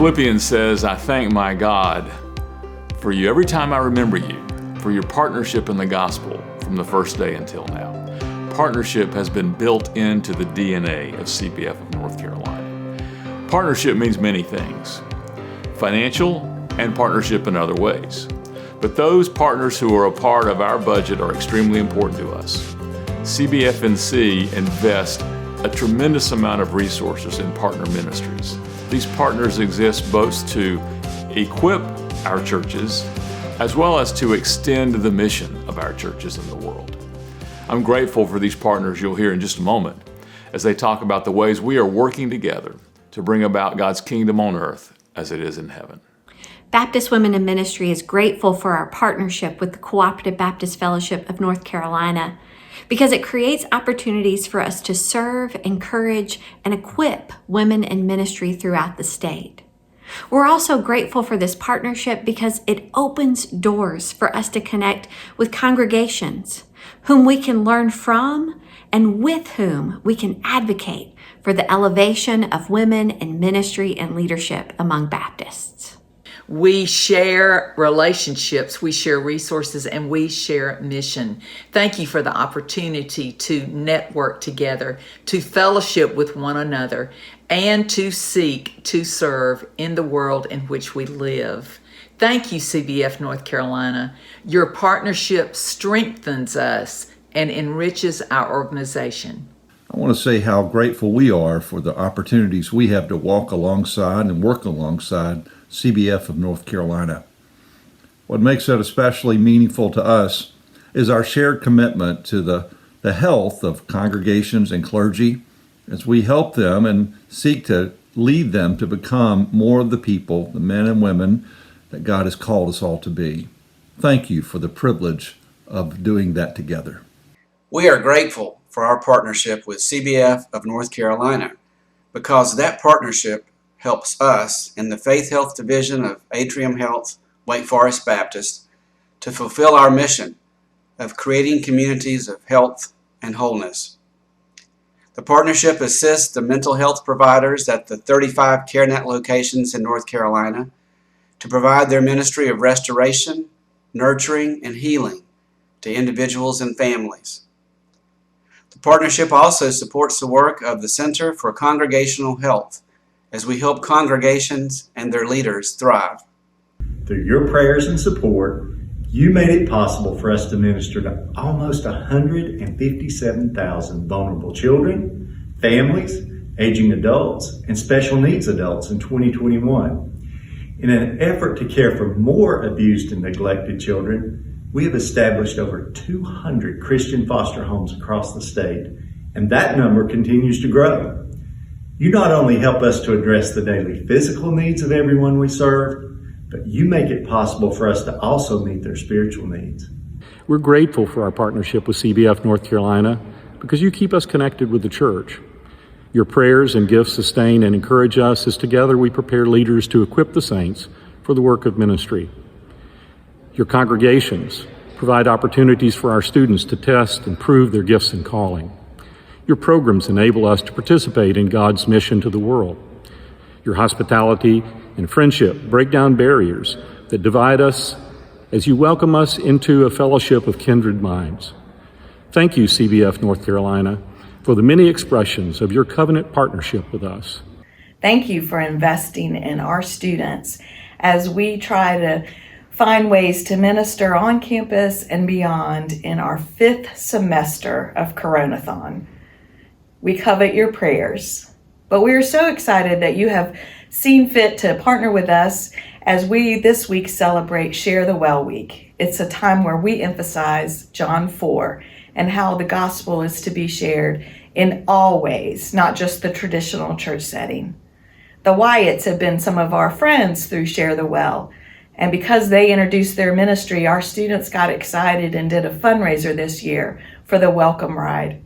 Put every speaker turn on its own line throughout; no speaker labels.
Philippians says, I thank my God for you every time I remember you, for your partnership in the gospel from the first day until now. Partnership has been built into the DNA of CBF of North Carolina. Partnership means many things, financial and partnership in other ways. But those partners who are a part of our budget are extremely important to us. CBFNC invests a tremendous amount of resources in partner ministries. These partners exist both to equip our churches as well as to extend the mission of our churches in the world. I'm grateful for these partners you'll hear in just a moment as they talk about the ways we are working together to bring about God's kingdom on earth as it is in heaven.
Baptist Women in Ministry is grateful for our partnership with the Cooperative Baptist Fellowship of North Carolina because it creates opportunities for us to serve, encourage, and equip women in ministry throughout the state. We're also grateful for this partnership because it opens doors for us to connect with congregations whom we can learn from and with whom we can advocate for the elevation of women in ministry and leadership among Baptists.
We share relationships, we share resources, and we share mission. Thank you for the opportunity to network together, to fellowship with one another, and to seek to serve in the world in which we live. Thank you, CBF North Carolina. Your partnership strengthens us and enriches our organization.
I want to say how grateful we are for the opportunities we have to walk alongside and work alongside CBF of North Carolina. What makes it especially meaningful to us is our shared commitment to the health of congregations and clergy as we help them and seek to lead them to become more of the people, the men and women that God has called us all to be. Thank you for the privilege of doing that together.
We are grateful for our partnership with CBF of North Carolina because that partnership helps us in the Faith Health Division of Atrium Health, Wake Forest Baptist, to fulfill our mission of creating communities of health and wholeness. The partnership assists the mental health providers at the 35 CareNet locations in North Carolina to provide their ministry of restoration, nurturing, and healing to individuals and families. The partnership also supports the work of the Center for Congregational Health as we help congregations and their leaders thrive.
Through your prayers and support, you made it possible for us to minister to almost 157,000 vulnerable children, families, aging adults, and special needs adults in 2021. In an effort to care for more abused and neglected children, we have established over 200 Christian foster homes across the state, and that number continues to grow. You not only help us to address the daily physical needs of everyone we serve, but you make it possible for us to also meet their spiritual needs.
We're grateful for our partnership with CBF North Carolina because you keep us connected with the church. Your prayers and gifts sustain and encourage us as together we prepare leaders to equip the saints for the work of ministry. Your congregations provide opportunities for our students to test and prove their gifts and calling. Your programs enable us to participate in God's mission to the world. Your hospitality and friendship break down barriers that divide us as you welcome us into a fellowship of kindred minds. Thank you, CBF North Carolina, for the many expressions of your covenant partnership with us.
Thank you for investing in our students as we try to find ways to minister on campus and beyond in our 5th semester of Coronathon. We covet your prayers, but we are so excited that you have seen fit to partner with us as we this week celebrate Share the Well Week. It's a time where we emphasize John 4 and how the gospel is to be shared in all ways, not just the traditional church setting. The Wyatts have been some of our friends through Share the Well, and because they introduced their ministry, our students got excited and did a fundraiser this year for the Welcome Ride.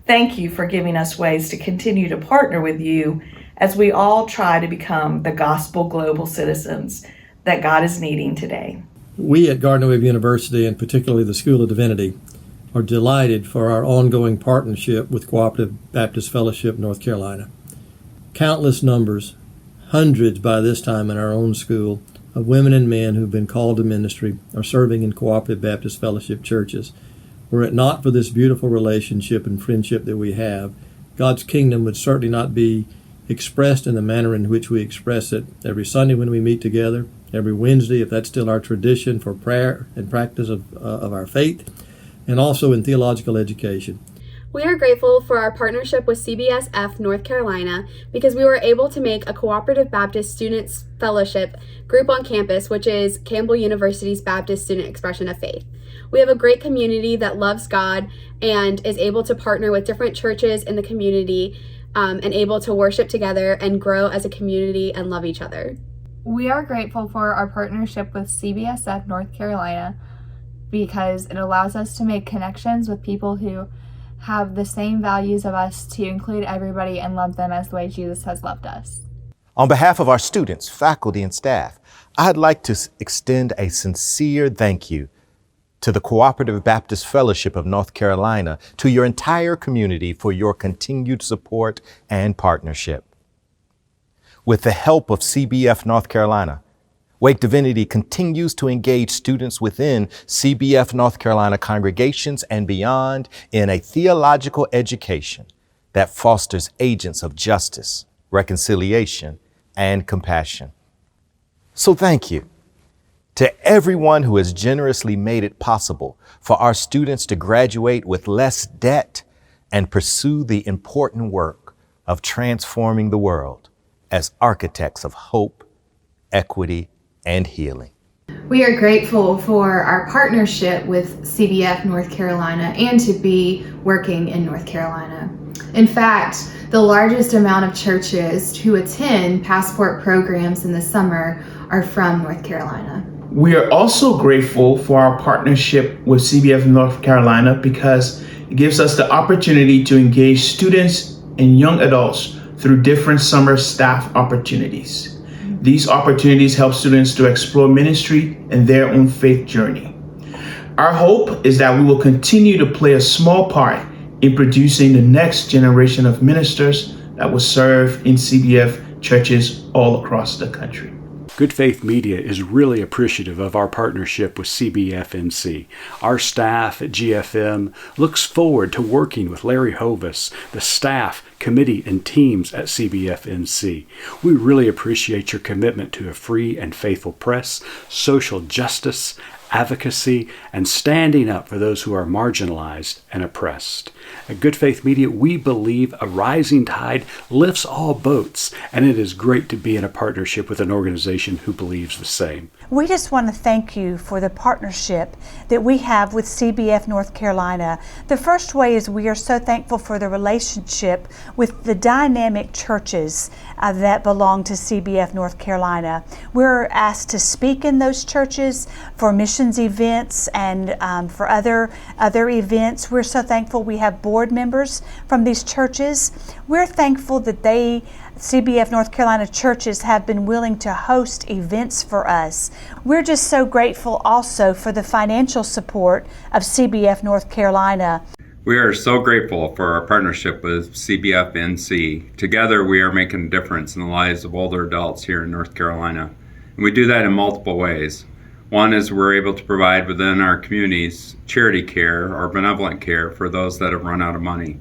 Thank you for giving us ways to continue to partner with you as we all try to become the gospel global citizens that God is needing today.
We at Gardner-Webb University, and particularly the School of Divinity, are delighted for our ongoing partnership with Cooperative Baptist Fellowship North Carolina. Countless numbers, hundreds by this time in our own school of women and men who've been called to ministry are serving in Cooperative Baptist Fellowship churches. Were it not for this beautiful relationship and friendship that we have, God's kingdom would certainly not be expressed in the manner in which we express it every Sunday when we meet together, every Wednesday, if that's still our tradition for prayer and practice of our faith, and also in theological education.
We are grateful for our partnership with CBSF North Carolina because we were able to make a Cooperative Baptist Students Fellowship group on campus, which is Campbell University's Baptist Student Expression of Faith. We have a great community that loves God and is able to partner with different churches in the community and able to worship together and grow as a community and love each other.
We are grateful for our partnership with CBSF North Carolina because it allows us to make connections with people who have the same values of us, to include everybody and love them as the way Jesus has loved us.
On behalf of our students, faculty, and staff, I'd like to extend a sincere thank you to the Cooperative Baptist Fellowship of North Carolina, to your entire community for your continued support and partnership. With the help of CBF North Carolina, Wake Divinity continues to engage students within CBF North Carolina congregations and beyond in a theological education that fosters agents of justice, reconciliation, and compassion. So thank you to everyone who has generously made it possible for our students to graduate with less debt and pursue the important work of transforming the world as architects of hope, equity, and healing.
We are grateful for our partnership with CBF North Carolina and to be working in North Carolina. In fact, the largest amount of churches who attend passport programs in the summer are from North Carolina.
We are also grateful for our partnership with CBF North Carolina because it gives us the opportunity to engage students and young adults through different summer staff opportunities. These opportunities help students to explore ministry and their own faith journey. Our hope is that we will continue to play a small part in producing the next generation of ministers that will serve in CBF churches all across the country.
Good Faith Media is really appreciative of our partnership with CBFNC. Our staff at GFM looks forward to working with Larry Hovis, the staff, committee, and teams at CBFNC. We really appreciate your commitment to a free and faithful press, social justice, advocacy, and standing up for those who are marginalized and oppressed. At Good Faith Media, we believe a rising tide lifts all boats, and it is great to be in a partnership with an organization who believes the same.
We just want to thank you for the partnership that we have with CBF North Carolina. The first way is we are so thankful for the relationship with the dynamic churches that belong to CBF North Carolina. We're asked to speak in those churches for missions events and for other events. We're so thankful we have board members from these churches. We're thankful that CBF North Carolina churches have been willing to host events for us. We're just so grateful also for the financial support of CBF North Carolina.
We are so grateful for our partnership with CBFNC. Together, we are making a difference in the lives of older adults here in North Carolina. And we do that in multiple ways. One is we're able to provide within our communities charity care or benevolent care for those that have run out of money.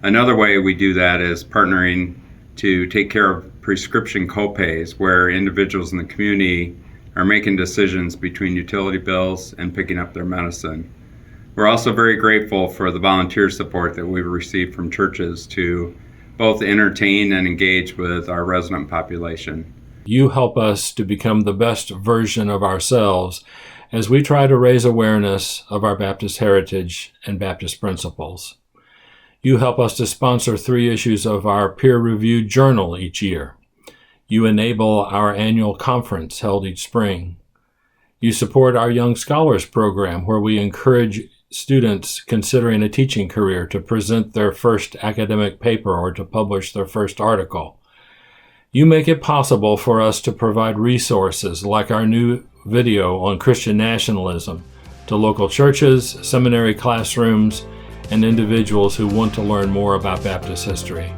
Another way we do that is partnering to take care of prescription copays, where individuals in the community are making decisions between utility bills and picking up their medicine. We're also very grateful for the volunteer support that we've received from churches to both entertain and engage with our resident population.
You help us to become the best version of ourselves as we try to raise awareness of our Baptist heritage and Baptist principles. You help us to sponsor 3 issues of our peer-reviewed journal each year. You enable our annual conference held each spring. You support our Young Scholars program, where we encourage students considering a teaching career to present their first academic paper or to publish their first article. You make it possible for us to provide resources like our new video on Christian nationalism to local churches, seminary classrooms, and individuals who want to learn more about Baptist history.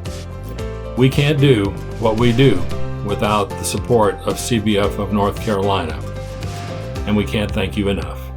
We can't do what we do without the support of CBF of North Carolina, and we can't thank you enough.